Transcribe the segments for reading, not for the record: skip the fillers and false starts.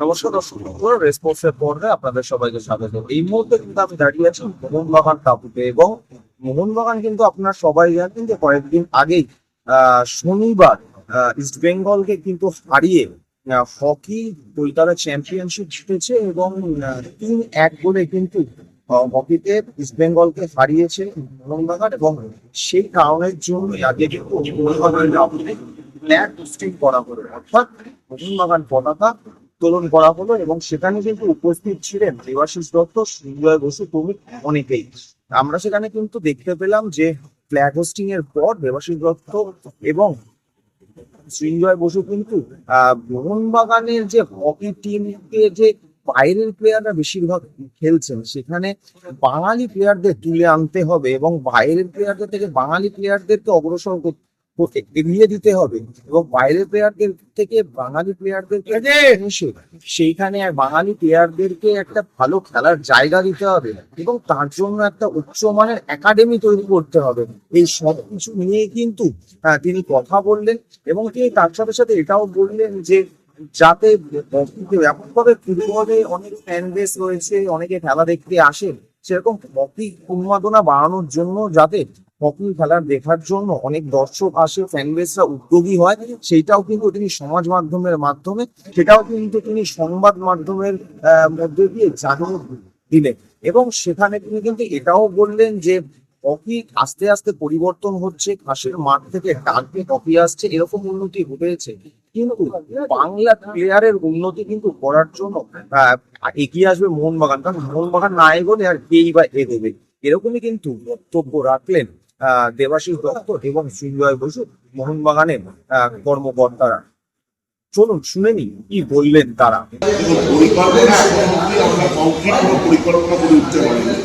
নমস্কার দর্শক বন্ধুরা, রেসপন্সের পর্বে আপনাদের সবাইকে স্বাগত। এই মুহূর্তে কিন্তু আমি দাঁড়িয়ে আছি মোহনবাগান টাপুতে, এবং মোহনবাগান কিন্তু আপনারা সবাই জানেন যে কয়েকদিন আগেই শনিবার ইস্ট বেঙ্গলকে কিন্তু হারিয়ে হকি কলকাতা চ্যাম্পিয়নশিপ জিতেছে, এবং 3-1 গোলে কিন্তু হকিতে ইস্ট বেঙ্গলকে হারিয়েছে মোহনবাগান। এবং সেই কারণের জন্য আগে কিন্তু মোহনবাগান টাপুতে ফ্ল্যাগ হোস্টিং করা হলো, অর্থাৎ মোহনবাগান পতাকা উত্তোলন করা হলো, এবং সেখানে কিন্তু উপস্থিত ছিলেন দেবাশিস দত্ত, সঞ্জয় বসু প্রমুখ অনেকেই। আমরা সেখানে কিন্তু দেখতে পেলাম যে ফ্ল্যাগ হোস্টিং এর পর দেবাশিস দত্ত এবং সঞ্জয় বসু কিন্তু মোহনবাগানের যে হকি টিমকে যে বাইরের প্লেয়াররা বেশিরভাগ খেলছেন, সেখানে বাঙালি প্লেয়ারদের তুলে আনতে হবে এবং বাইরের প্লেয়ারদের থেকে বাঙালি প্লেয়ারদেরকে অগ্রসর এগিয়ে দিতে হবে, এবং বাইরের প্লেয়ারদের থেকে বাঙালি প্লেয়ারদেরকে সেইখানে বাঙালি প্লেয়ারদেরকে একটা ভালো খেলার জায়গা দিতে হবে, এবং তার জন্য একটা উচ্চমানের একাডেমি তৈরি করতে হবে। এই সব কিছু নিয়ে কিন্তু তিনি কথা বললেন, এবং তিনি তার সাথে সাথে এটাও বললেন যে যাতে ব্যাপকভাবে ফুটবলে অনেক ফ্যান বেস রয়েছে, অনেকে খেলা দেখতে আসেন, সেরকম হকি উন্মাদনা বাড়ানোর জন্য যাতে হকি খেলা দেখার জন্য অনেক দর্শক আসে, ফ্যান বেসরা উদ্যোগী হয়, সেইটাও কিন্তু তিনি সমাজ মাধ্যমের মাধ্যমে, সেটাও কিন্তু তিনি সংবাদ মাধ্যমের মধ্যে দিয়ে জানিয়ে দিলেন। এবং সেখানে তিনি কিন্তু এটাও বললেন যে হকি আস্তে আস্তে পরিবর্তন হচ্ছে, ঘাসের মাঠ থেকে ডাকবে হকি আসছে, এরকম উন্নতি ঘটেছে, কিন্তু বাংলা প্লেয়ারের উন্নতি কিন্তু করার জন্য এগিয়ে আসবে মোহনবাগান, কারণ মোহনবাগান না এগোলে আর কেই বা এগোবে। এরকমই কিন্তু বক্তব্য রাখলেন দেবাশিস দত্ত এবং সঞ্জয় বসু, মোহনবাগানের কর্মকর্তারা। চলুন শুনে নি কি বললেন তারা। পরিকল্পনা আমরা কংক্রিট কোনো পরিকল্পনা করে উঠতে পারিনি,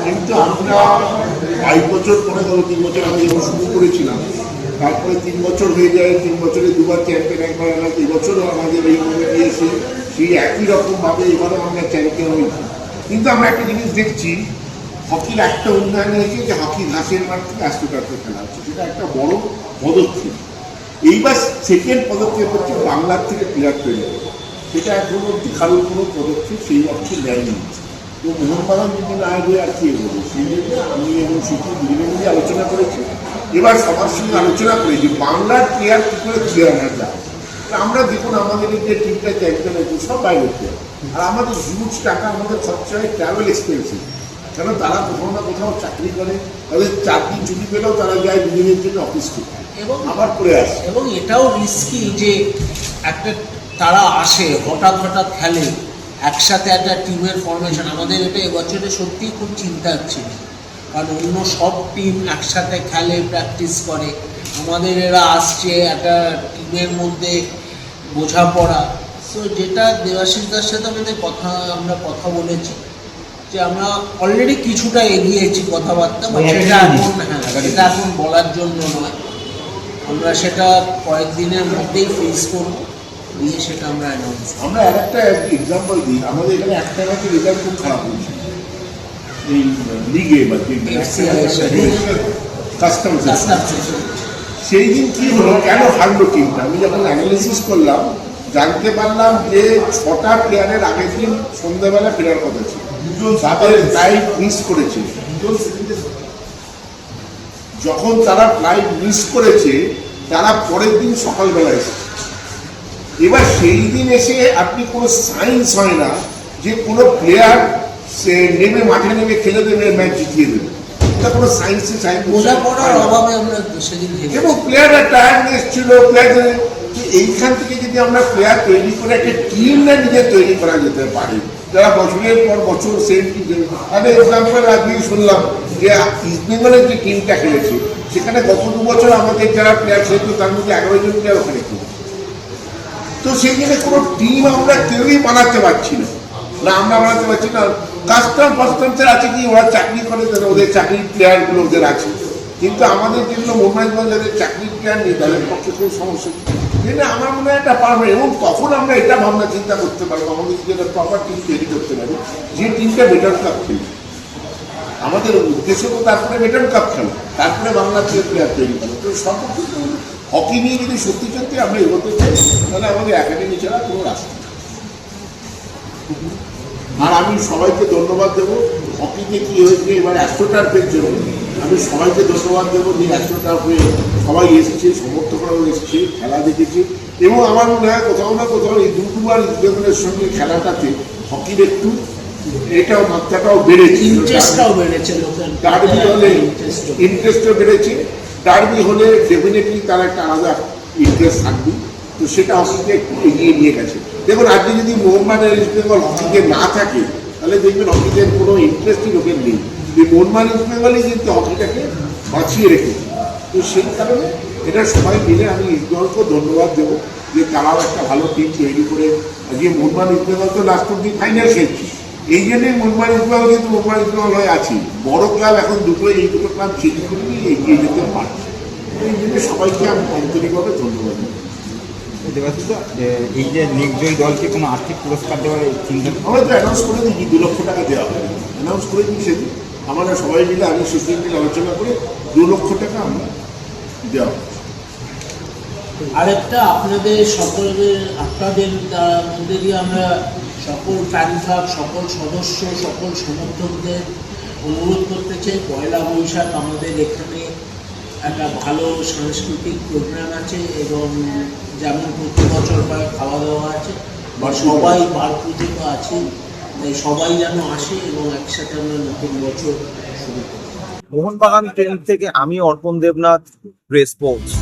কিন্তু আমরা 22 বছর পরে, গত 3 বছর আমি যখন শুরু করেছিলাম, তারপরে 3 বছর হয়ে যায়, 3 বছরে 2বার চ্যাম্পিয়ন, একবার আমরা 2 বছরও আমাদের এই কমিটি এসে সেই একই রকমভাবে এবারও আমরা চ্যাম্পিয়ন হয়েছি। কিন্তু আমরা একটা জিনিস দেখছি, হকির একটা উন্নয়ন হয়েছে যে হকি ঘাসের মাঠ থেকে আস্তে খেলা হচ্ছে, সেটা একটা বড় পদক্ষেপ। এইবার সেকেন্ড পদক্ষেপ হচ্ছে বাংলার থেকে প্লেয়ার তৈরি করা, সেটা এখন অব্দি কারোর কোনো পদক্ষেপ সেই অর্থে নেয়নি। তো মোহনবাগান যদি না হয়ে আর কি এগোবে, সেই জন্য আমি এবং সুচির দুজনে মিলে আলোচনা করেছি। এবার সবার সঙ্গে আলোচনা করে যে বাংলার প্লেয়ার কী করে তুলে আনা যায়। আমরা দেখুন, আমাদের এই যে টিমটা চ্যাম্পিয়ন হয়েছে সব বাইরের প্লেয়ার, আর আমাদের হিউজ টাকা, আমাদের খরচা হয় ট্রাভেল এক্সপেন্সিভ, কারণ তারা কোথাও না কোথাও চাকরি করে, তাদের 4 দিন ছুটি পেলেও তারা যায় দুদিনের জন্য অফিস থেকে, এবং আবার করে আসে। এবং এটাও রিস্কি যে একটা তারা আসে হঠাৎ খেলে, একসাথে একটা টিমের ফরমেশন। আমাদের এটা এবছরে সত্যিই খুব চিন্তা ছিল, কারণ অন্য সব টিম একসাথে খেলে, প্র্যাকটিস করে, আমাদের এরা আসছে একটা টিমের মধ্যে বোঝাপড়া। সো যেটা দেবাশিসদার সাথে আমরা কথা বলেছি যে আমরা অলরেডি কিছুটা এগিয়েছি কথাবার্তা, সেটা এখন বলার জন্য নয়, আমরা সেটা কয়েকদিনের মধ্যেই ফেস করবো, দিয়ে সেটা আমরা অ্যানাউন্স। আমরা একটা এক্সাম্পল দিই, আমাদের এখানে একটা ম্যাচের রেজাল্ট খুব খারাপ হয়েছে এই লিগে বা কাস্টমস। সেই দিন কি হলো, কেন হারলো টিমটা, আমি যখন অ্যানালিসিস করলাম জানতে পারলাম যে 6টা প্লেয়ারের আগের দিন সন্ধ্যাবেলা ফেরার কথা ছিল, তাদের ফ্লাইট মিস করেছে। যখন তারা ফ্লাইট মিস করেছে, তারা পরের দিন সকালবেলা এসেছে। এবার সেই দিন এসে আপনি কোনো সাইন্স হয় না যে কোনো প্লেয়ার সে নেমে মাঠে নেমে খেলে দেবে, ম্যাচ জিতিয়ে দেবে, এটা কোনো সায়েন্সে বোঝাপড়ার অভাবে আমরা সেদিন, এবং প্লেয়াররা টায়ার্ডনেস ছিল। প্লেয়ারদের এইখান থেকে যদি আমরা প্লেয়ার তৈরি করে একটা টিম না নিজে তৈরি করা যেতে পারে, যারা বছরের পর বছর সেই টিম, তাদের এক্সাম্পল আজকে শুনলাম যে ইস্ট বেঙ্গলের যে টিমটা খেলেছে, সেখানে গত 2 বছর আমাদের যারা প্লেয়ার খেলতো তার মধ্যে 11 জন প্লেয়ার ওখানে খেলেছে। তো সেই জন্য কোনো টিম আমরা কেউই বানাতে পারছি না, আমরা বানাতে পারছি না। কাস্টমসের আছে কি, ওরা চাকরি করে, ওদের চাকরির প্লেয়ারগুলো ওদের আছে, কিন্তু আমাদের যেগুলো মোহনবাগান যাদের চাকরির প্লেয়ার নেই, তাদের পক্ষে খুব সমস্যা। যেটা আমার মনে হয় এটা পারবে, এবং তখন আমরা এটা ভাবনা চিন্তা করতে পারবো, আমাদের যেটা প্রপার টিম তৈরি করতে পারবো, যে টিমটা বেটার কাপ খেলবে। আমাদের উদ্দেশ্য তো তারপরে বেটার কাপ খেলা, তারপরে বাংলা প্লেয়ার তৈরি করা। তো সর্বক্ষেত্রে হকি নিয়ে যদি সত্যি আমরা এগোতে চাই, তাহলে আমাদের একাডেমি ছাড়া কোনো রাস্তা। আর আমি সবাইকে ধন্যবাদ দেবো। হকিতে কি হয়েছে এবার অ্যাস্ট্রোটার্ফের জন্য আমি সবাইকে ধন্যবাদ দেবো যে অ্যাস্ট্রোটার্ফে সবাই এসেছে, সমর্থকরাও এসেছে, খেলা দেখেছে। এবং আমার মনে হয় কোথাও না কোথাও এই দুটো আর ইস্টবেঙ্গলের সঙ্গে খেলাটাতে হকির একটু এটাও মাত্রাটাও বেড়েছে, ইন্টারেস্টটাও বেড়েছে লোকের, ডার্বি হলে ইন্টারেস্টও বেড়েছে। ডার্বি হলে ডেফিনেটলি তার একটা আলাদা ইন্টারেস্ট থাকবে, তো সেটা হকিকে একটু এগিয়ে নিয়ে গেছে। দেখুন আজকে যদি মোহনবাগান ইস্ট বেঙ্গল হকিতে না থাকে তাহলে দেখবেন হকিতে কোনো ইন্টারেস্টই লোকের নেই। এই মোহনবাগান ইস্ট বেঙ্গলই কিন্তু হকিটাকে বাঁচিয়ে রেখেছে। তো সেই কারণে এটা সবাই মিলে আমি ইস্ট বেঙ্গলকেও ধন্যবাদ দেবো যে তারাও একটা ভালো টিম তৈরি করে আজকে মোহনবাগান ইস্ট বেঙ্গল তো লাস্ট অব্দি ফাইনাল খেলছে। এই জন্যই মোহনবাগান ইস্ট বেঙ্গল কিন্তু মোহনবাগান ইস্ট বেঙ্গল হয়ে আছি। বড় ক্লাব এখন এই দুটো ক্লাব চেঞ্জ করে নিয়ে এগিয়ে যেতে পারছে। এই জন্য সবাইকে আমি আন্তরিকভাবে ধন্যবাদ দিই। দেবাশিস দা, এই যে নির্জয়ী দলকে কোনো আর্থিক পুরস্কার দেওয়ার চিন্তা আমরা তো অ্যানাউন্স করে দিই 2 লক্ষ টাকা দেওয়া হবে, অ্যানাউন্স করে দিই সেদিন আমরা সবাই মিলে আমি সুশীল মিলে আলোচনা করে 2 লক্ষ টাকা আমরা দেওয়া হবে। আরেকটা আপনাদের আপনাদের মধ্যে দিয়ে আমরা সকল ফ্যান ক্লাব, সকল সদস্য, সকল সমর্থকদের অনুরোধ করতে চাই, পয়লা বৈশাখ আমাদের এখানে একটা ভালো সাংস্কৃতিক প্রোগ্রাম আছে এবং যেমন প্রতি বছর প্রায় খাওয়া দাওয়া আছে বা সবাই বার পুজো তো আছে, তাই সবাই যেন আসে এবং একসাথে আমরা নতুন বছর শুরু করি। মোহনবাগান ট্রেন থেকে আমি অর্পণ দেবনাথ, প্রেস স্পোর্টস।